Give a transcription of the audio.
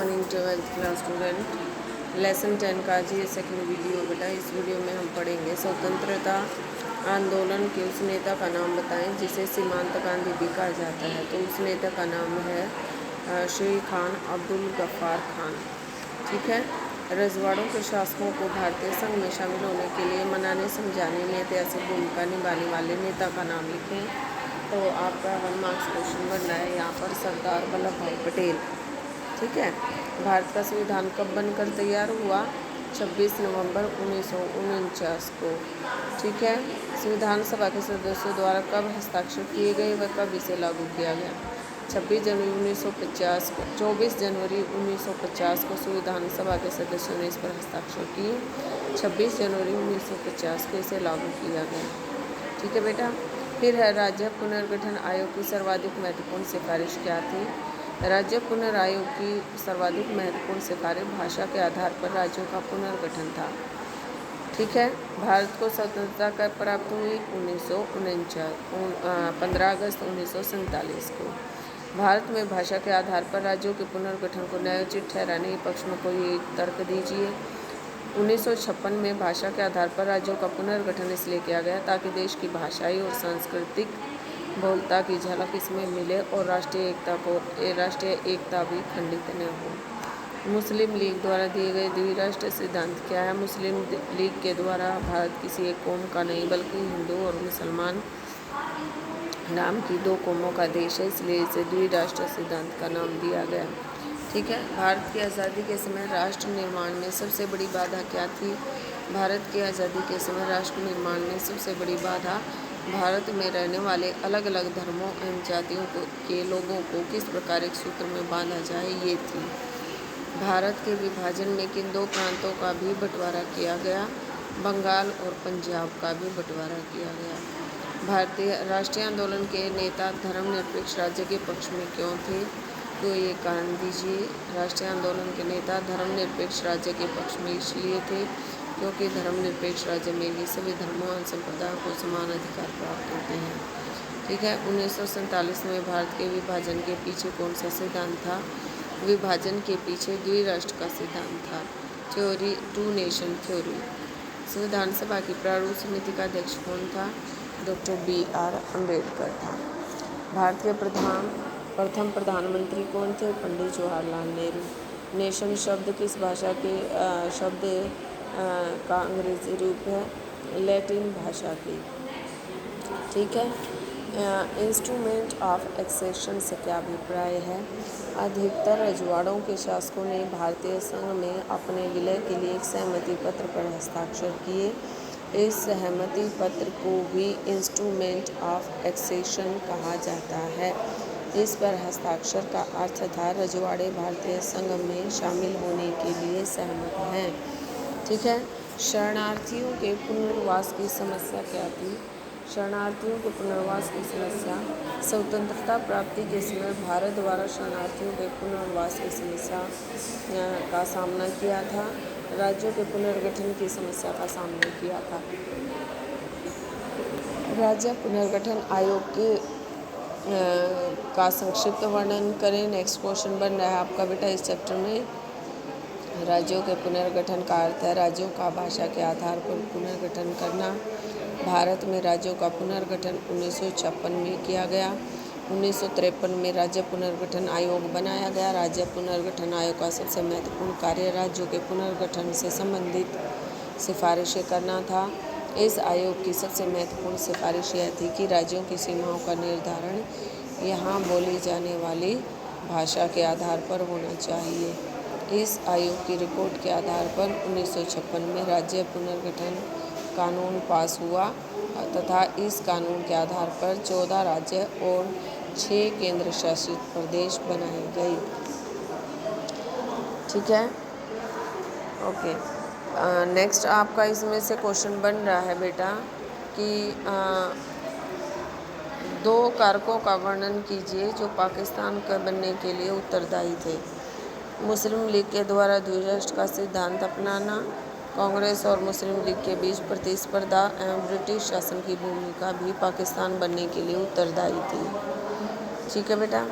Morning 12th class student. Lesson 10 का आज ये सेकंड वीडियो बेटा। इस वीडियो में हम पढ़ेंगे स्वतंत्रता आंदोलन के उस नेता का नाम बताएं जिसे सीमांत गांधी भी कहा जाता है। तो उस नेता का नाम है श्री खान अब्दुल गफ्फार खान। ठीक है। रजवाड़ों के शासकों को भारतीय संघ में शामिल होने के लिए मनाने समझाने में ऐतिहासिक भूमिका निभाने वाले नेता का नाम लिखें। तो आपका 1 मार्क्स क्वेश्चन बन रहा है यहाँ पर सरदार वल्लभ भाई पटेल। ठीक है। भारत का संविधान कब बनकर तैयार हुआ? 26 नवंबर 1949 को। ठीक है। संविधान सभा के सदस्यों द्वारा कब हस्ताक्षर किए गए व कब इसे लागू किया गया? 24 जनवरी 1950 को संविधान सभा के सदस्यों ने इस पर हस्ताक्षर किए। 26 जनवरी 1950 को इसे लागू किया गया। ठीक है बेटा। फिर है राज्य पुनर्गठन आयोग की सर्वाधिक महत्वपूर्ण सिफारिश क्या थी? राज्य पुनर्आयोग की सर्वाधिक महत्वपूर्ण सिफारिश भाषा के आधार पर राज्यों का पुनर्गठन था। ठीक है। भारत को स्वतंत्रता कब प्राप्त हुई? 15 अगस्त 1947 को। भारत में भाषा के आधार पर राज्यों के पुनर्गठन को न्यायोचित ठहराने के पक्ष में कोई एक तर्क दीजिए। 1956 में भाषा के आधार पर राज्यों का पुनर्गठन इसलिए किया गया ताकि देश की भाषाई और सांस्कृतिक बहुलता की झलक इसमें मिले और राष्ट्रीय एकता भी खंडित न हो। मुस्लिम लीग द्वारा दिए गए द्विराष्ट्र सिद्धांत क्या है? मुस्लिम लीग के द्वारा भारत किसी एक कौम का नहीं बल्कि हिंदू और मुसलमान नाम की 2 कौमों का देश है, इसलिए इसे द्विराष्ट्र सिद्धांत का नाम दिया गया। ठीक है। भारत की आज़ादी के समय राष्ट्र निर्माण में सबसे बड़ी बाधा क्या थी? भारत की आज़ादी के समय राष्ट्र निर्माण में सबसे बड़ी बाधा भारत में रहने वाले अलग अलग धर्मों एवं जातियों के लोगों को किस प्रकार एक सूत्र में बांधा जाए ये थी। भारत के विभाजन में किन 2 प्रांतों का भी बंटवारा किया गया? बंगाल और पंजाब का भी बंटवारा किया गया। भारतीय राष्ट्रीय आंदोलन के नेता धर्मनिरपेक्ष राज्य के पक्ष में क्यों थे? तो ये कारण दीजिए। राष्ट्रीय आंदोलन के नेता धर्मनिरपेक्ष राज्य के पक्ष में इसलिए थे क्योंकि धर्मनिरपेक्ष राज्य में भी सभी धर्मों और संप्रदायों को समान अधिकार प्राप्त होते हैं। ठीक है। 1947 में भारत के विभाजन के पीछे कौन सा सिद्धांत था? विभाजन के पीछे द्विराष्ट्र का सिद्धांत था। Theory 2 nation theory. संविधान सभा की प्रारूप समिति का अध्यक्ष कौन था? Doctor B.R. अम्बेडकर था। भारत के प्रथम प्रधानमंत्री कौन थे? पंडित जवाहरलाल नेहरू। नेशन शब्द किस भाषा के शब्द का अंग्रेजी रूप है? लैटिन भाषा की। ठीक है। इंस्ट्रूमेंट ऑफ एक्सेशन से क्या अभिप्राय है? अधिकतर रजवाड़ों के शासकों ने भारतीय संघ में अपने विलय के लिए एक सहमति पत्र पर हस्ताक्षर किए। इस सहमति पत्र को भी इंस्ट्रूमेंट ऑफ एक्सेशन कहा जाता है। इस पर हस्ताक्षर का अर्थ था रजवाड़े भारतीय संघ में शामिल होने के लिए सहमत हैं। ठीक है। शरणार्थियों के पुनर्वास की समस्या क्या थी? शरणार्थियों के पुनर्वास की समस्या स्वतंत्रता प्राप्ति के समय भारत द्वारा शरणार्थियों के पुनर्वास की समस्या का सामना किया था। राज्यों के पुनर्गठन की समस्या का सामना किया था। राज्य पुनर्गठन आयोग के का संक्षिप्त वर्णन करें। नेक्स्ट क्वेश्चन बन रहा है आपका बेटा इस चैप्टर में। राज्यों के पुनर्गठन का अर्थ है राज्यों का भाषा के आधार पर पुनर्गठन करना। भारत में राज्यों का पुनर्गठन 1956 में किया गया। 1953 में राज्य पुनर्गठन आयोग बनाया गया। राज्य पुनर्गठन आयोग का सबसे महत्वपूर्ण कार्य राज्यों के पुनर्गठन से संबंधित सिफारिशें करना था। इस आयोग की सबसे महत्वपूर्ण सिफारिश यह थी कि राज्यों की सीमाओं का निर्धारण यहाँ बोली जाने वाली भाषा के आधार पर होना चाहिए। इस आयोग की रिपोर्ट के आधार पर 1956 में राज्य पुनर्गठन कानून पास हुआ तथा इस कानून के आधार पर 14 राज्य और 6 केंद्र शासित प्रदेश बनाए गए। ठीक है। ओके। नेक्स्ट आपका इसमें से क्वेश्चन बन रहा है बेटा कि 2 कारकों का वर्णन कीजिए जो पाकिस्तान के बनने के लिए उत्तरदायी थे। मुस्लिम लीग के द्वारा द्विराष्ट्र का सिद्धांत अपनाना, कांग्रेस और मुस्लिम लीग के बीच प्रतिस्पर्धा एवं ब्रिटिश शासन की भूमिका भी पाकिस्तान बनने के लिए उत्तरदायी थी। ठीक है बेटा।